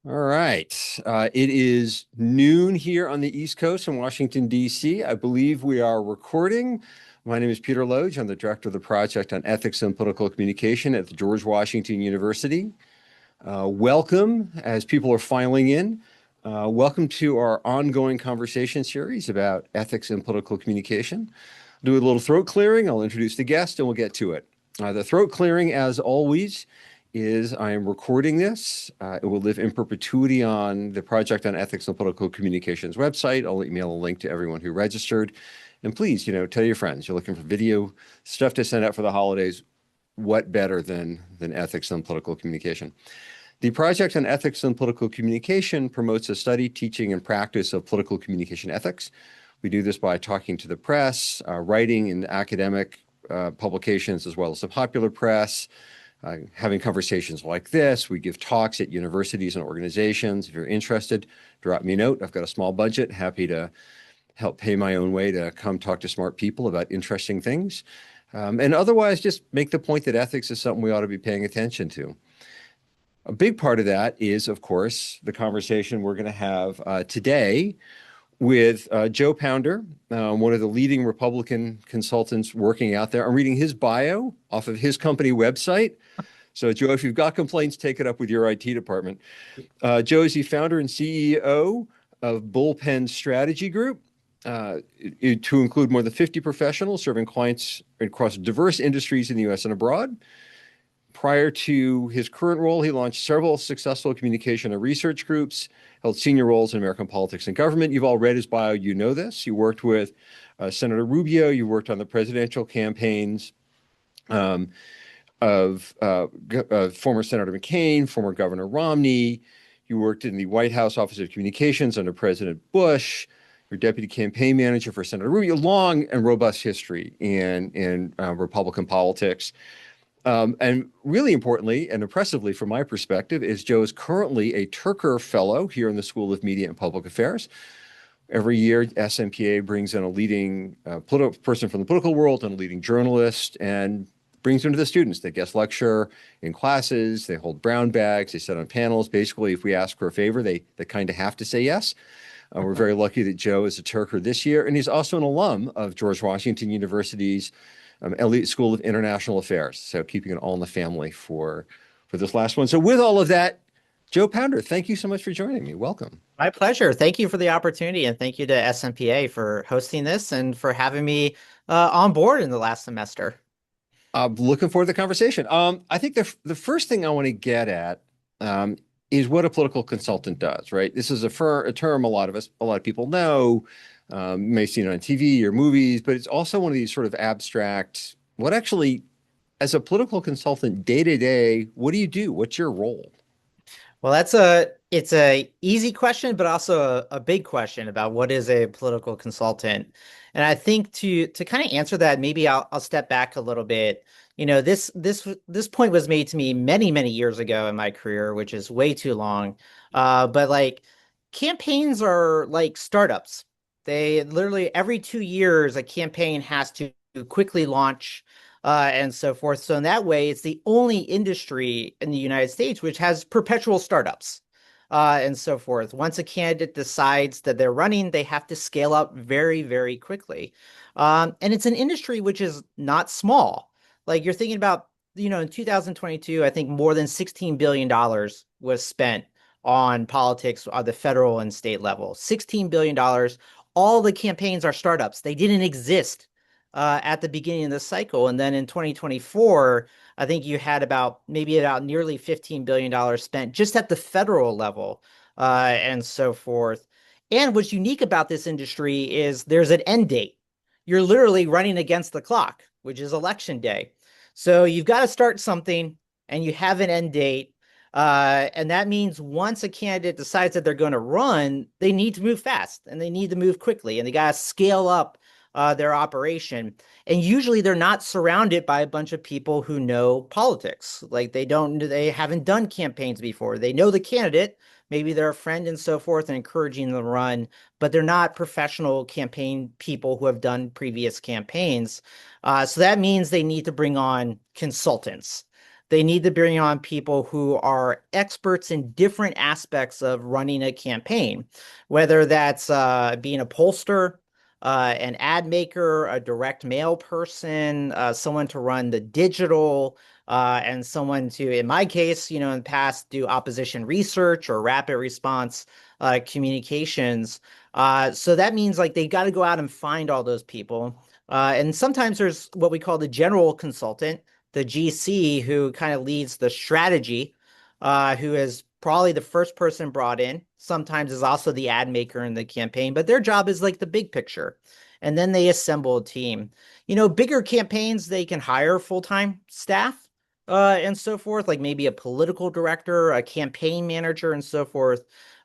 All right. It is noon here on the East Coast in Washington, D.C. I believe we are recording. My name is Peter Loge. I'm the director of the Project on Ethics and Political Communication at the George Washington University. Welcome as people are filing in. Welcome to our ongoing conversation series about ethics and political communication. Do a little throat clearing. I'll introduce the guest and we'll get to it. The throat clearing, as always, is I am recording this. It will live in perpetuity on the Project on Ethics and Political Communications website. I'll email a link to everyone who registered. And please, tell your friends you're looking for video stuff to send out for the holidays. What better than ethics and political communication? The Project on Ethics and Political Communication promotes a study, teaching, and practice of political communication ethics. We do this by talking to the press, writing in academic publications as well as the popular press, having conversations like this. We give talks at universities and organizations. If you're interested, drop me a note. I've got a small budget, happy to help pay my own way to come talk to smart people about interesting things. And otherwise, just make the point that ethics is something we ought to be paying attention to. A big part of that is, of course, the conversation we're going to have today with Joe Pounder, one of the leading Republican consultants working out there. I'm reading his bio off of his company website. So, Joe, if you've got complaints, take it up with your IT department. Joe is the founder and CEO of Bullpen Strategy Group, to include more than 50 professionals serving clients across diverse industries in the U.S. and abroad. Prior to his current role, he launched several successful communication and research groups, held senior roles in American politics and government. You've all read his bio. You know this. You worked with Senator Rubio. You worked on the presidential campaigns of former Senator McCain, former Governor Romney. You worked in the White House Office of Communications under President Bush. You're deputy campaign manager for Senator Rubio. Long and robust history in Republican politics. And really importantly and impressively from my perspective is Joe is currently a Turker Fellow here in the School of Media and Public Affairs. Every year, SMPA brings in a leading person from the political world and a leading journalist and brings them to the students. They guest lecture in classes, they hold brown bags, they sit on panels. Basically, if we ask for a favor, they kind of have to say yes. We're very lucky that Joe is a Turker this year, and he's also an alum of George Washington University's Elite School of International Affairs. So keeping it all in the family for this last one. So with all of that, Joe Pounder, thank you so much for joining me. Welcome. My pleasure. Thank you for the opportunity, and thank you to SMPA for hosting this and for having me on board in the last semester. I'm looking forward to the conversation. I think the first thing I want to get at is what a political consultant does, right? This is a term a lot of people know. You may see it on TV or movies, but it's also one of these sort of abstract, what actually, as a political consultant, day to day, what do you do? What's your role? Well, it's a easy question, but also a big question about what is a political consultant. And I think to kind of answer that, maybe I'll step back a little bit. This point was made to me many, many years ago in my career, which is way too long. But like campaigns are like startups. They literally every 2 years, a campaign has to quickly launch and so forth. So in that way, it's the only industry in the United States which has perpetual startups and so forth. Once a candidate decides that they're running, they have to scale up very, very quickly. And it's an industry which is not small. Like you're thinking about, in 2022, I think more than $16 billion was spent on politics at the federal and state level. $16 billion. All the campaigns are startups. They didn't exist at the beginning of the cycle. And then in 2024, I think you had about nearly $15 billion spent just at the federal level and so forth. And what's unique about this industry is there's an end date. You're literally running against the clock, which is election day. So you've got to start something and you have an end date. And that means once a candidate decides that they're going to run, they need to move fast and they need to move quickly and they got to scale up their operation. And usually they're not surrounded by a bunch of people who know politics. Like they haven't done campaigns before. They know the candidate, maybe they're a friend and so forth and encouraging them to run, but they're not professional campaign people who have done previous campaigns. So that means they need to bring on consultants. They need to bring on people who are experts in different aspects of running a campaign, whether that's being a pollster, an ad maker, a direct mail person, someone to run the digital, and someone to, in my case, in the past, do opposition research or rapid response communications. So that means like they got to go out and find all those people. And sometimes there's what we call the general consultant, the GC, who kind of leads the strategy, who is probably the first person brought in. Sometimes is also the ad maker in the campaign, but their job is like the big picture. And then they assemble a team. Bigger campaigns, they can hire full-time staff and so forth, like maybe a political director, a campaign manager, and so forth.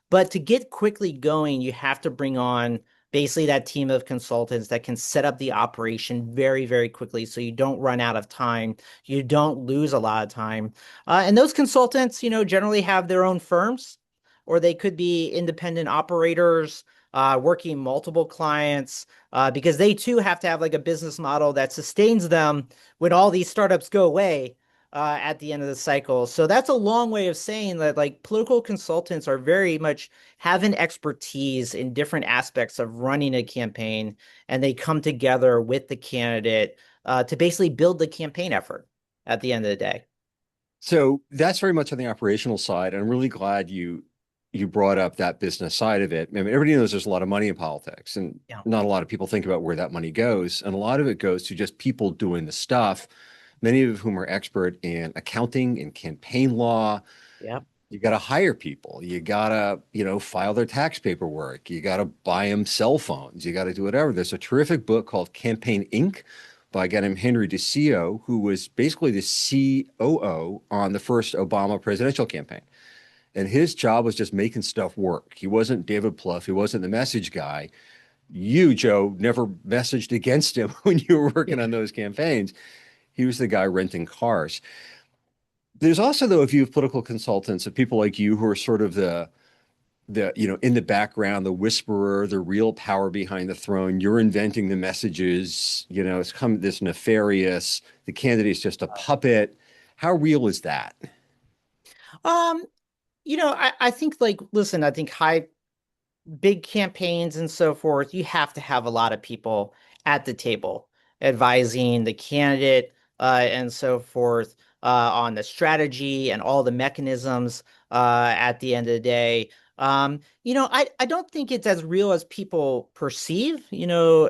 But to get quickly going, you have to bring on basically that team of consultants that can set up the operation very, very quickly so you don't run out of time. You don't lose a lot of time. And those consultants, generally have their own firms, or they could be independent operators working multiple clients because they too have to have like a business model that sustains them when all these startups go away at the end of the cycle. So that's a long way of saying that like political consultants are very much have an expertise in different aspects of running a campaign, and they come together with the candidate to basically build the campaign effort at the end of the day. So that's very much on the operational side. And I'm really glad you brought up that business side of it. I mean, everybody knows there's a lot of money in politics, and Yeah. not a lot of people think about where that money goes. And a lot of it goes to just people doing the stuff, many of whom are expert in accounting and campaign law. Yep. You got to hire people. You got to, file their tax paperwork. You got to buy them cell phones. You got to do whatever. There's a terrific book called Campaign Inc. by a guy named Henry DeCio, who was basically the COO on the first Obama presidential campaign. And his job was just making stuff work. He wasn't David Plouffe. He wasn't the message guy. You, Joe, never messaged against him when you were working on those campaigns. He was the guy renting cars. There's also, though, a view of political consultants of people like you who are sort of the in the background, the whisperer, the real power behind the throne. You're inventing the messages. It's come this nefarious. The candidate's just a puppet. How real is that? Um, I think like, listen, I think big campaigns and so forth, you have to have a lot of people at the table advising the candidate and so forth on the strategy and all the mechanisms at the end of the day. I don't think it's as real as people perceive.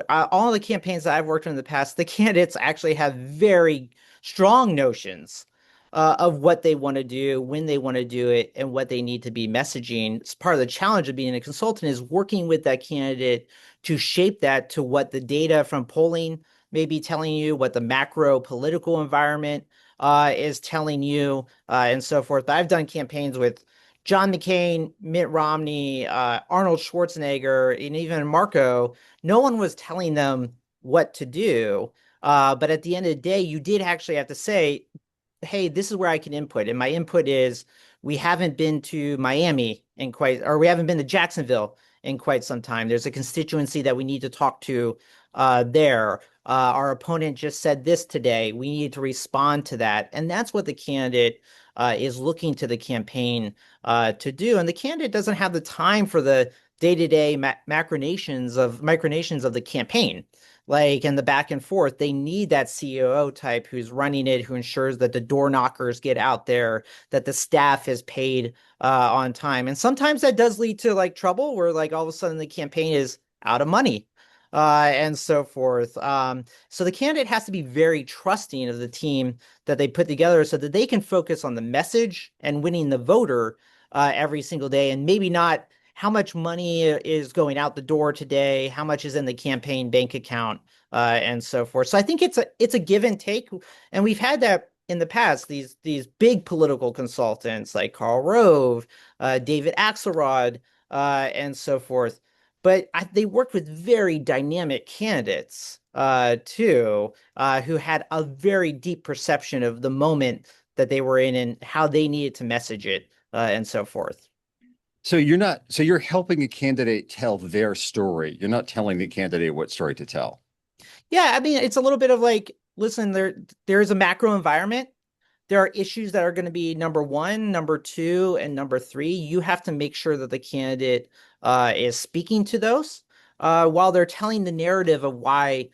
All the campaigns that I've worked on in the past, the candidates actually have very strong notions of what they want to do, when they want to do it, and what they need to be messaging. It's part of the challenge of being a consultant is working with that candidate to shape that to what the data from polling may be telling you, what the macro political environment is telling you, and so forth. I've done campaigns with John McCain, Mitt Romney, Arnold Schwarzenegger, and even Marco. No one was telling them what to do. But at the end of the day, you did actually have to say, hey, this is where I can input. And my input is we haven't been to Miami in quite, or we haven't been to Jacksonville in quite some time. There's a constituency that we need to talk to there. Our opponent just said this today. We need to respond to that. And that's what the candidate is looking to the campaign to do. And the candidate doesn't have the time for the day-to-day micronations of the campaign, like in the back and forth. They need that COO type who's running it, who ensures that the door knockers get out there, that the staff is paid on time. And sometimes that does lead to like trouble where like all of a sudden the campaign is out of money and so forth. So the candidate has to be very trusting of the team that they put together so that they can focus on the message and winning the voter every single day, and maybe not how much money is going out the door today, how much is in the campaign bank account, and so forth. So I think it's a give and take, and we've had that in the past. These big political consultants like Karl Rove, David Axelrod, and so forth. But they worked with very dynamic candidates too, who had a very deep perception of the moment that they were in and how they needed to message it, and so forth. So you're helping a candidate tell their story. You're not telling the candidate what story to tell. Yeah, I mean, it's a little bit of like, listen, there's a macro environment. there are issues that are going to be number one, number two, and number three. You have to make sure that the candidate is speaking to those while they're telling the narrative of why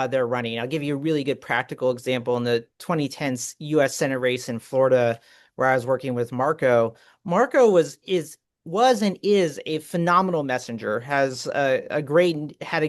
they're running. I'll give you a really good practical example in the 2010 U.S. Senate race in Florida, where I was working with Marco. Marco was and is a phenomenal messenger, has had a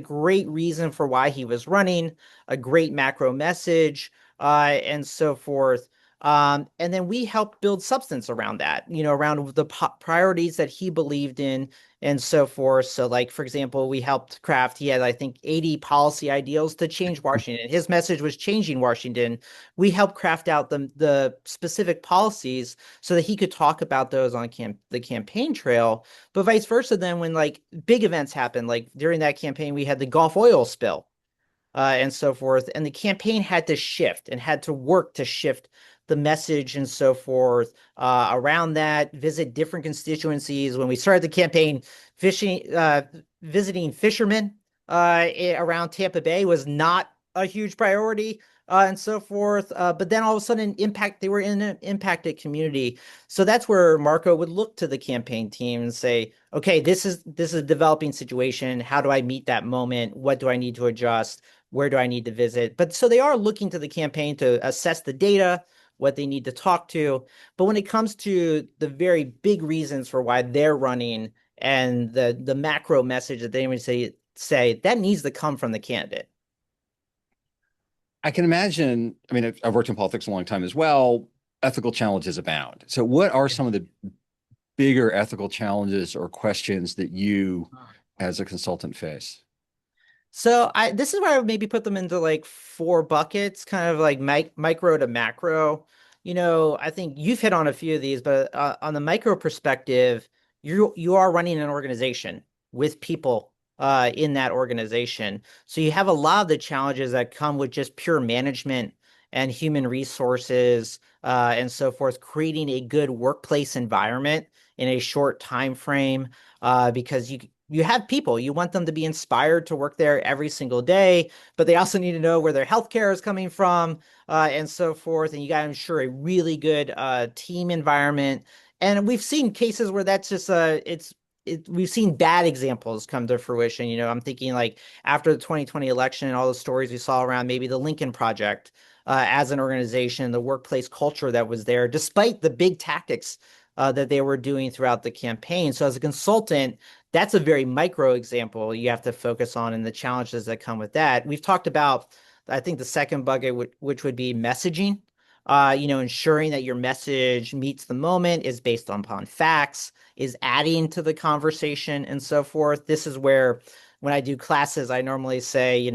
great reason for why he was running, a great macro message, and so forth. And then we helped build substance around that, around the priorities that he believed in and so forth. So, like, for example, we helped craft, he had, I think, 80 policy ideals to change Washington. His message was changing Washington. We helped craft out the specific policies so that he could talk about those on the campaign trail. But vice versa, then when like big events happen, like during that campaign, we had the Gulf oil spill and so forth. And the campaign had to shift and had to work to shift the message and so forth around that, visit different constituencies. When we started the campaign, visiting fishermen around Tampa Bay was not a huge priority. And so forth. But then all of a sudden, they were in an impacted community. So that's where Marco would look to the campaign team and say, okay, this is a developing situation. How do I meet that moment? What do I need to adjust? Where do I need to visit? But so they are looking to the campaign to assess the data, what they need to talk to. But when it comes to the very big reasons for why they're running and the macro message that they would say that needs to come from the candidate. I can imagine, I mean, I've worked in politics a long time as well. Ethical challenges abound. So, what are some of the bigger ethical challenges or questions that you, as a consultant, face? So this is where I would maybe put them into like four buckets, kind of like micro to macro. I think you've hit on a few of these, but on the micro perspective, you are running an organization with people in that organization. So you have a lot of the challenges that come with just pure management and human resources and so forth, creating a good workplace environment in a short time frame because you have people, you want them to be inspired to work there every single day, but they also need to know where their healthcare is coming from and so forth. And you got to ensure a really good team environment. And we've seen cases where that's just we've seen bad examples come to fruition. I'm thinking like after the 2020 election and all the stories we saw around maybe the Lincoln Project as an organization, the workplace culture that was there, despite the big tactics that they were doing throughout the campaign. So as a consultant, that's a very micro example you have to focus on and the challenges that come with that. We've talked about, I think, the second bucket, which would be messaging. Ensuring that your message meets the moment, is based upon facts, is adding to the conversation, and so forth. This is where, when I do classes, I normally say,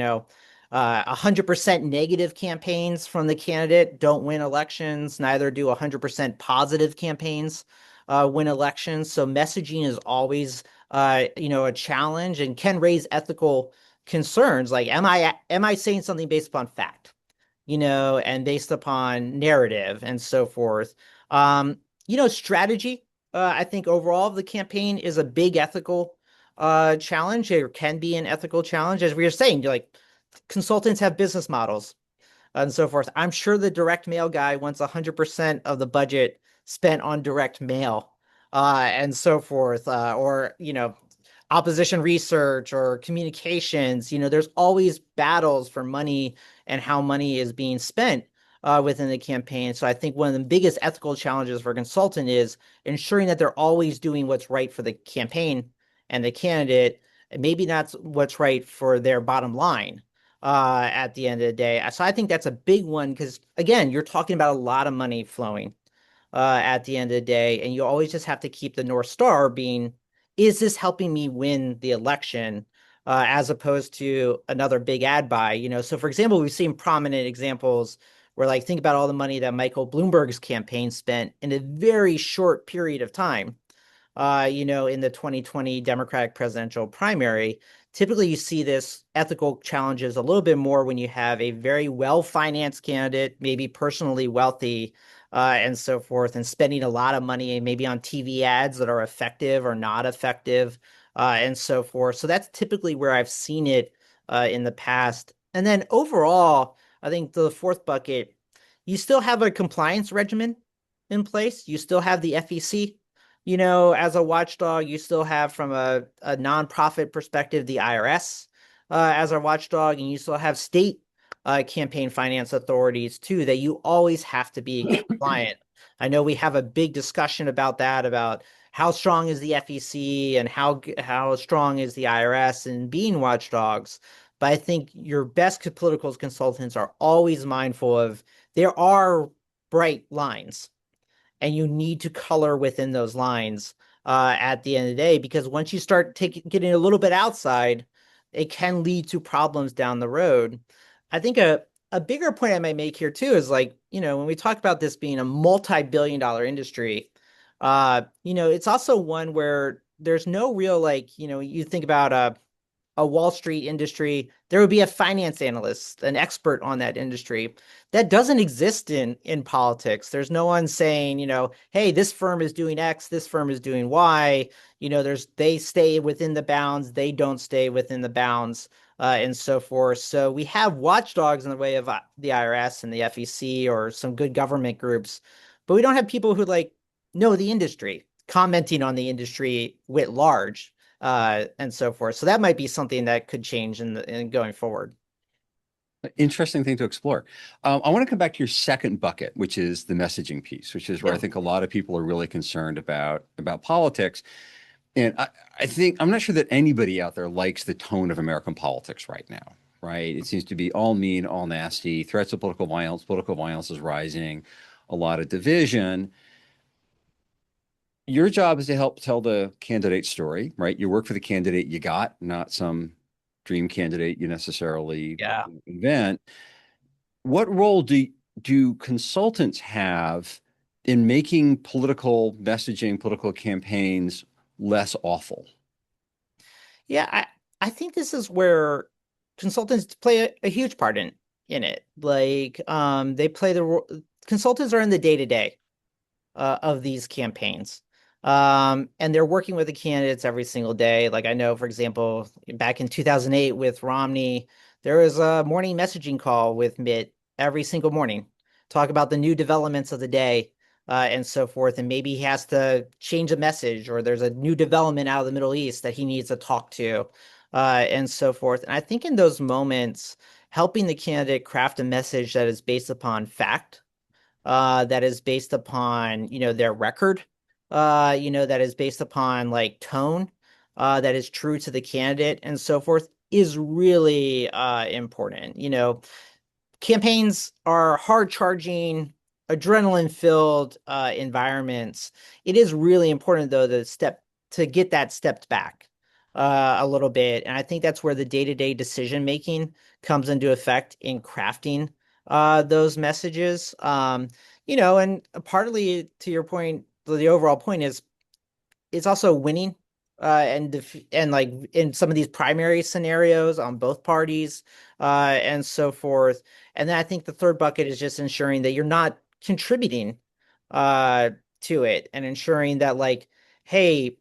100% negative campaigns from the candidate don't win elections. Neither do 100% positive campaigns win elections. So messaging is always, a challenge and can raise ethical concerns. Like, am I saying something based upon fact? And based upon narrative and so forth. Strategy, I think overall of the campaign is a big ethical challenge, or can be an ethical challenge. As we were saying, like consultants have business models and so forth. I'm sure the direct mail guy wants 100% of the budget spent on direct mail and so forth, or, opposition research or communications. There's always battles for money and how money is being spent within the campaign. So I think one of the biggest ethical challenges for a consultant is ensuring that they're always doing what's right for the campaign and the candidate, and maybe that's what's right for their bottom line at the end of the day. So I think that's a big one because, again, you're talking about a lot of money flowing at the end of the day. And you always just have to keep the North Star being, is this helping me win the election? As opposed to another big ad buy, So for example, we've seen prominent examples where, like, think about all the money that Michael Bloomberg's campaign spent in a very short period of time. In the 2020 Democratic presidential primary. Typically, you see this ethical challenges a little bit more when you have a very well-financed candidate, maybe personally wealthy, and so forth, and spending a lot of money maybe on TV ads that are effective or not effective, and so forth. So that's typically where I've seen it in the past. And then overall, I think the fourth bucket You still have a compliance regimen in place. You still have the FEC, as a watchdog. You still have, from a nonprofit perspective, the IRS as a watchdog, and you still have state campaign finance authorities too, that you always have to be compliant. I know we have a big discussion about that, about how strong is the FEC and how strong is the IRS in being watchdogs. But I think your best political consultants are always mindful of there are bright lines, and you need to color within those lines at the end of the day, because once you start getting a little bit outside, it can lead to problems down the road. I think a bigger point I might make here too is, like, when we talk about this being a multi-billion-dollar industry, it's also one where there's no real, like, you think about a Wall Street industry, there would be a finance analyst, an expert on that industry. That doesn't exist in politics. There's no one saying, hey, this firm is doing X, this firm is doing Y. They stay within the bounds, they don't stay within the bounds, and so forth. So we have watchdogs in the way of the IRS and the FEC or some good government groups, but we don't have people who like know the industry, commenting on the industry writ large, and so forth. So that might be something that could change in going forward. Interesting thing to explore. I want to come back to your second bucket, which is the messaging piece, which is where I Yeah. think a lot of people are really concerned about politics. And I think I'm not sure that anybody out there likes the tone of American politics right now, right? It seems to be all mean, all nasty, threats of political violence is rising, a lot of division. Your job is to help tell the candidate story, right? You work for the candidate you got, not some dream candidate you necessarily Yeah. invent. What role do consultants have in making political messaging, political campaigns less awful? Yeah, I think this is where consultants play a huge part in it. Like, they play consultants are in the day-to-day of these campaigns. And they're working with the candidates every single day. Like, I know, for example, back in 2008 with Romney, there was a morning messaging call with Mitt every single morning, talk about the new developments of the day, and so forth. And maybe he has to change a message, or there's a new development out of the Middle East that he needs to talk to, and so forth. And I think in those moments, helping the candidate craft a message that is based upon fact, that is based upon, their record, that is based upon like tone, that is true to the candidate and so forth, is really important. Campaigns are hard charging, adrenaline filled environments. It is really important though to get that stepped back a little bit. And I think that's where the day-to-day decision making comes into effect in crafting those messages. And partly to your point, the overall point is it's also winning, and like in some of these primary scenarios on both parties, and so forth. And then I think the third bucket is just ensuring that you're not contributing uh to it, and ensuring that, like, hey,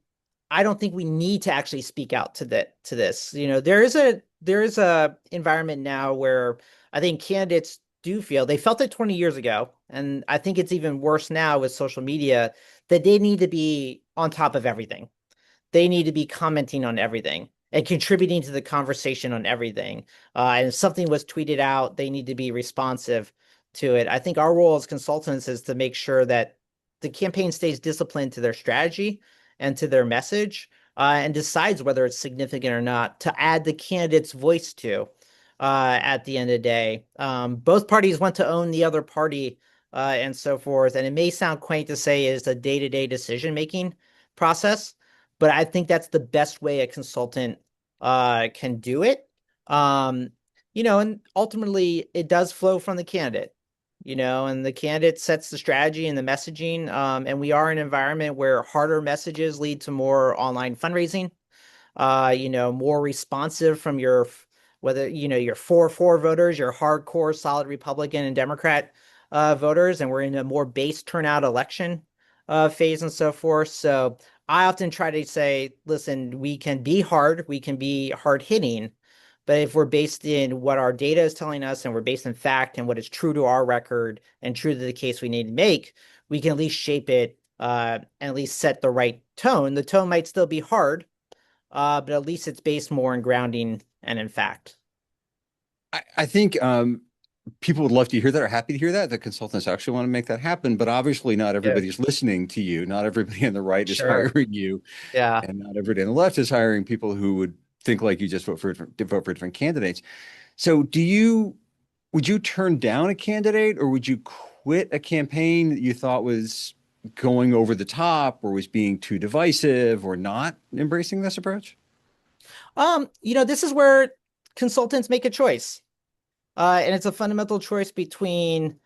I don't think we need to actually speak out to this. There is a environment now where I think candidates do feel, they felt it 20 years ago, and I think it's even worse now with social media, that they need to be on top of everything. They need to be commenting on everything and contributing to the conversation on everything. And if something was tweeted out, they need to be responsive to it. I think our role as consultants is to make sure that the campaign stays disciplined to their strategy and to their message, and decides whether it's significant or not to add the candidate's voice to, at the end of the day. Both parties want to own the other party, and so forth. And it may sound quaint to say it's a day-to-day decision-making process, but I think that's the best way a consultant can do it. And ultimately it does flow from the candidate, and the candidate sets the strategy and the messaging. And we are in an environment where harder messages lead to more online fundraising, more responsive from whether, your 4-4 voters, your hardcore solid Republican and Democrat voters, and we're in a more base turnout election phase and so forth. So I often try to say, listen, we can be hard hitting, But if we're based in what our data is telling us and we're based in fact and what is true to our record and true to the case we need to make, we can at least shape it and at least set the right tone. The tone might still be hard, but at least it's based more in grounding and in fact. I think people would love to hear that, or happy to hear that. The consultants actually want to make that happen, but obviously not Yeah. everybody's listening to you. Not everybody on the right is Sure. hiring you, Yeah. and not everybody on the left is hiring people who would think like you, just vote for different candidates. So would you turn down a candidate, or would you quit a campaign that you thought was going over the top or was being too divisive or not embracing this approach? This is where consultants make a choice. And it's a fundamental choice between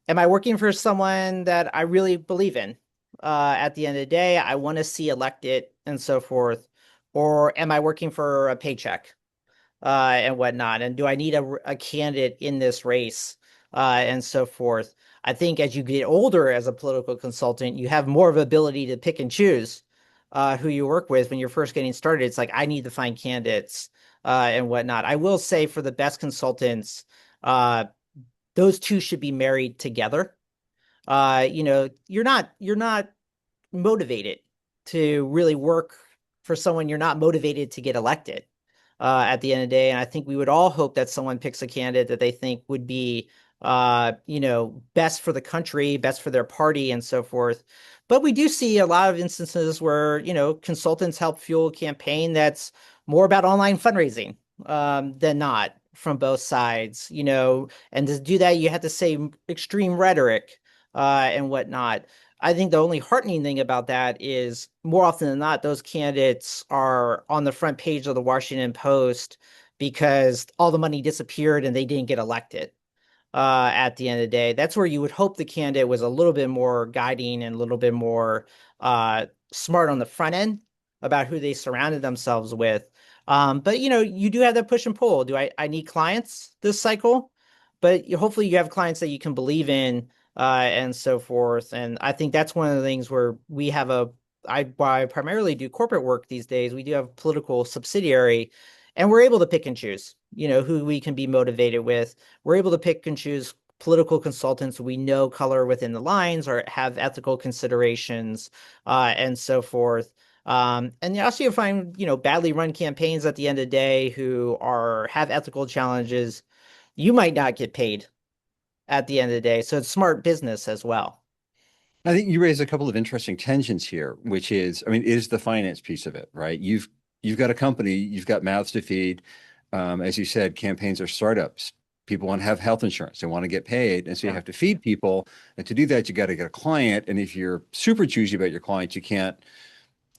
am I working for someone that I really believe in? At the end of the day, I want to see elected and so forth, or am I working for a paycheck? And whatnot. And do I need a candidate in this race and so forth? I think as you get older as a political consultant, you have more of ability to pick and choose who you work with. When you're first getting started, it's like I need to find candidates and whatnot. I will say for the best consultants, uh, those two should be married together. You're not motivated to really work for someone you're not motivated to get elected at the end of the day. And I think we would all hope that someone picks a candidate that they think would be, best for the country, best for their party, and so forth. But we do see a lot of instances where, consultants help fuel a campaign that's more about online fundraising than not from both sides, and to do that, you have to say extreme rhetoric and whatnot. I think the only heartening thing about that is more often than not, those candidates are on the front page of the Washington Post because all the money disappeared and they didn't get elected. At the end of the day, that's where you would hope the candidate was a little bit more guiding and a little bit more smart on the front end about who they surrounded themselves with. But you do have that push and pull. I need clients this cycle? But hopefully you have clients that you can believe in and so forth. And I think that's one of the things where we have while I primarily do corporate work these days, we do have a political subsidiary, and we're able to pick and choose, who we can be motivated with. We're able to pick and choose political consultants we know color within the lines or have ethical considerations and so forth. And you also find, badly run campaigns at the end of the day who have ethical challenges. You might not get paid at the end of the day. So it's smart business as well. I think you raise a couple of interesting tensions here, which is, I mean, is the finance piece of it, right? You've got a company, you've got mouths to feed. As you said, campaigns are startups. People want to have health insurance. They want to get paid. And so you Yeah. have to feed people. And to do that, you got to get a client. And if you're super choosy about your clients, you can't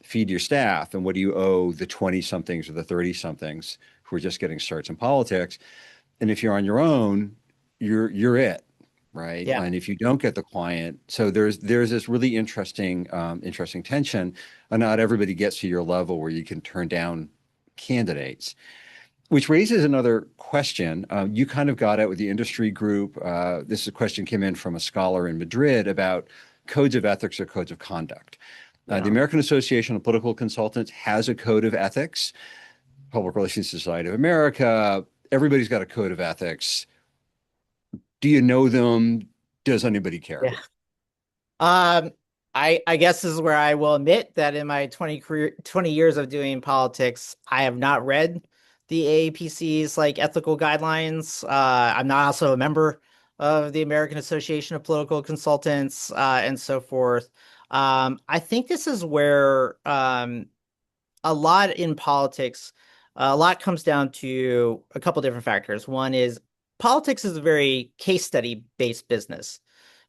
feed your staff. And what do you owe the 20 somethings or the 30 somethings who are just getting starts in politics? And if you're on your own, you're it, right? Yeah. And if you don't get the client, so there's this really interesting tension, and not everybody gets to your level where you can turn down candidates, which raises another question. You kind of got out with the industry group. This question came in from a scholar in Madrid about codes of ethics or codes of conduct. The Yeah. American Association of Political Consultants has a code of ethics. Public Relations Society of America, everybody's got a code of ethics. Do you know them? Does anybody care? Yeah. Um, I guess this is where I will admit that in my 20 years of doing politics, I have not read the AAPC's like ethical guidelines. I'm not also a member of the American Association of Political Consultants, and so forth. I think this is where a lot in politics, a lot comes down to a couple different factors. One is politics is a very case study based business.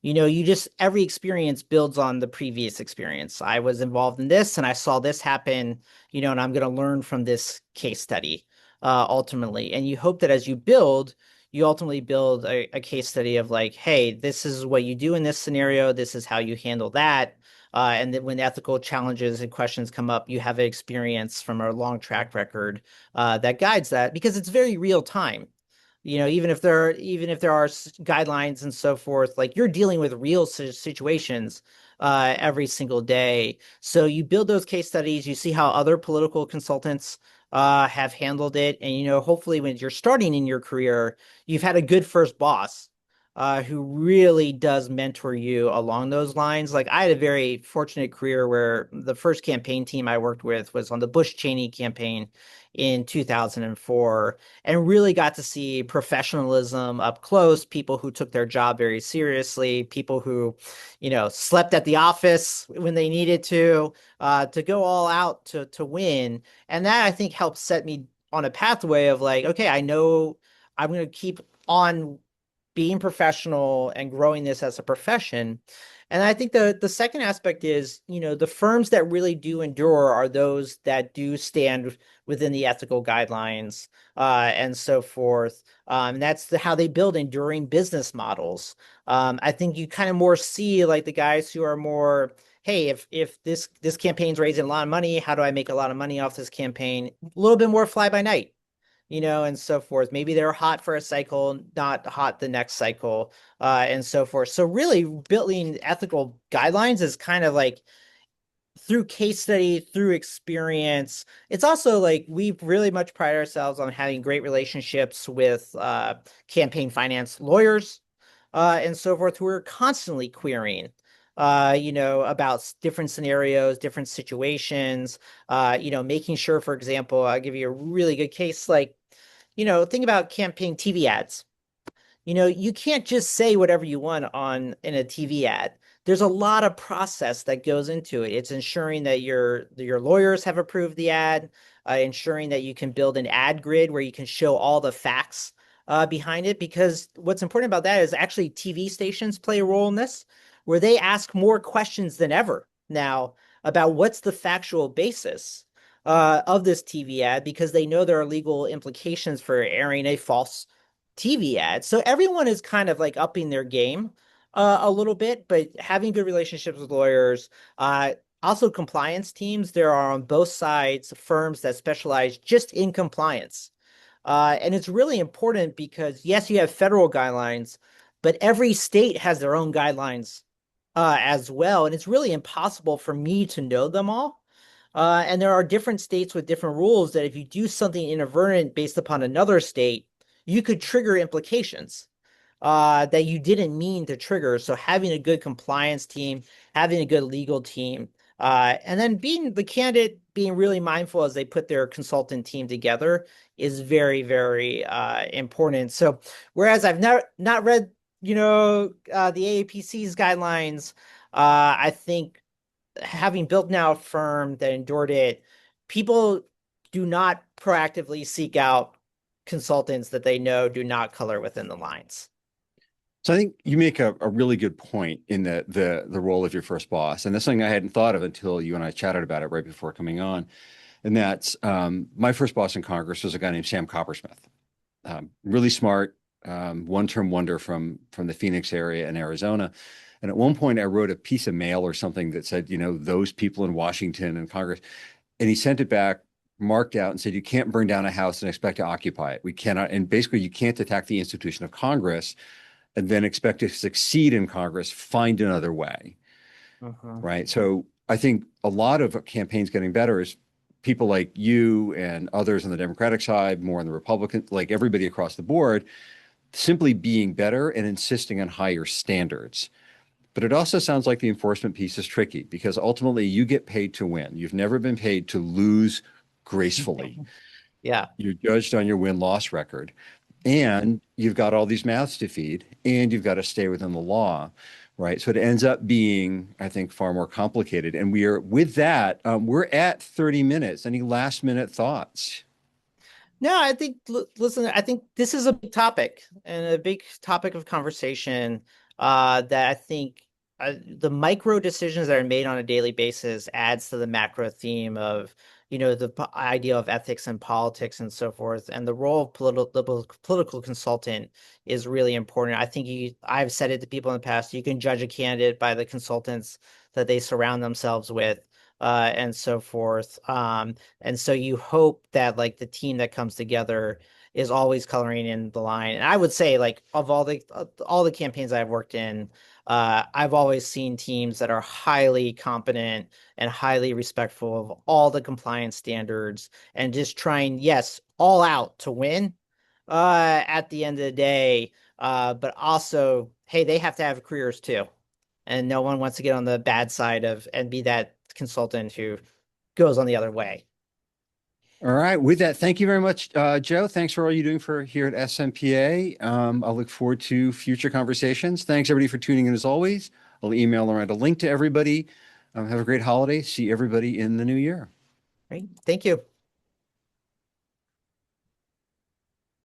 Every experience builds on the previous experience. I was involved in this and I saw this happen, and I'm going to learn from this case study ultimately. And you hope that as you ultimately build a case study of like, hey, this is what you do in this scenario, this is how you handle that. And then when ethical challenges and questions come up, you have an experience from a long track record that guides that because it's very real time. Even if there are guidelines and so forth, like you're dealing with real situations every single day. So you build those case studies, you see how other political consultants have handled it. And, hopefully when you're starting in your career, you've had a good first boss who really does mentor you along those lines. Like I had a very fortunate career where the first campaign team I worked with was on the Bush-Cheney campaign in 2004 and really got to see professionalism up close, people who took their job very seriously, people who, slept at the office when they needed to go all out to win. And that I think helped set me on a pathway of like, okay, I know I'm going to keep on being professional and growing this as a profession. And I think the second aspect is, the firms that really do endure are those that do stand within the ethical guidelines and so forth. That's how they build enduring business models. I think you kind of more see like the guys who are more, hey, if this campaign's raising a lot of money, how do I make a lot of money off this campaign? A little bit more fly by night, and so forth. Maybe they're hot for a cycle, not hot the next cycle, and so forth. So really building ethical guidelines is kind of like through case study, through experience. It's also like we really much pride ourselves on having great relationships with campaign finance lawyers and so forth, who are constantly querying. About different scenarios, different situations, making sure, for example, I'll give you a really good case, like, think about campaign TV ads. You can't just say whatever you want on in a TV ad. There's a lot of process that goes into it. It's ensuring that your lawyers have approved the ad, ensuring that you can build an ad grid where you can show all the facts behind it. Because what's important about that is actually TV stations play a role in this, where they ask more questions than ever now about what's the factual basis of this TV ad because they know there are legal implications for airing a false TV ads. So everyone is kind of like upping their game a little bit, but having good relationships with lawyers, also compliance teams. There are on both sides firms that specialize just in compliance. And it's really important because yes, you have federal guidelines, but every state has their own guidelines as well. And it's really impossible for me to know them all. And there are different states with different rules that if you do something inadvertent based upon another state, you could trigger implications that you didn't mean to trigger. So having a good compliance team, having a good legal team, and then being the candidate being really mindful as they put their consultant team together is very, very important. So whereas I've not read, the AAPC's guidelines, I think having built now a firm that endured it, people do not proactively seek out consultants that they know do not color within the lines. So I think you make a really good point in the role of your first boss, and that's something I hadn't thought of until you and I chatted about it right before coming on. And that's my first boss in Congress was a guy named Sam Coppersmith, really smart, one-term wonder from the Phoenix area in Arizona. And at one point, I wrote a piece of mail or something that said, those people in Washington and Congress, and he sent it back marked out and said, you can't burn down a house and expect to occupy it. We cannot, and basically, you can't attack the institution of Congress and then expect to succeed in Congress. Find another way, Mhm. right? So I think a lot of campaigns getting better is people like you and others on the Democratic side, more on the Republican, like everybody across the board, simply being better and insisting on higher standards. But it also sounds like the enforcement piece is tricky because ultimately you get paid to win. You've never been paid to lose gracefully. Yeah. You're judged on your win-loss record. And you've got all these mouths to feed, and you've got to stay within the law, right? So it ends up being, I think, far more complicated. And we are, with that, we're at 30 minutes. Any last minute thoughts? No, I think, listen, I think this is a big topic and a big topic of conversation that I think the micro decisions that are made on a daily basis adds to the macro theme of, the idea of ethics and politics and so forth. And the role of political consultant is really important. I think I've said it to people in the past, you can judge a candidate by the consultants that they surround themselves with and so forth. And so you hope that like the team that comes together is always coloring in the line. And I would say, like, of all the campaigns I've worked in, I've always seen teams that are highly competent and highly respectful of all the compliance standards and just trying, yes, all out to win at the end of the day. But also, hey, they have to have careers too. And no one wants to get on the bad side of and be that consultant who goes on the other way. All right. With that, thank you very much, Joe. Thanks for all you're doing for here at SMPA. I'll look forward to future conversations. Thanks everybody for tuning in as always. I'll email around a link to everybody. Have a great holiday. See everybody in the new year. Right. Thank you.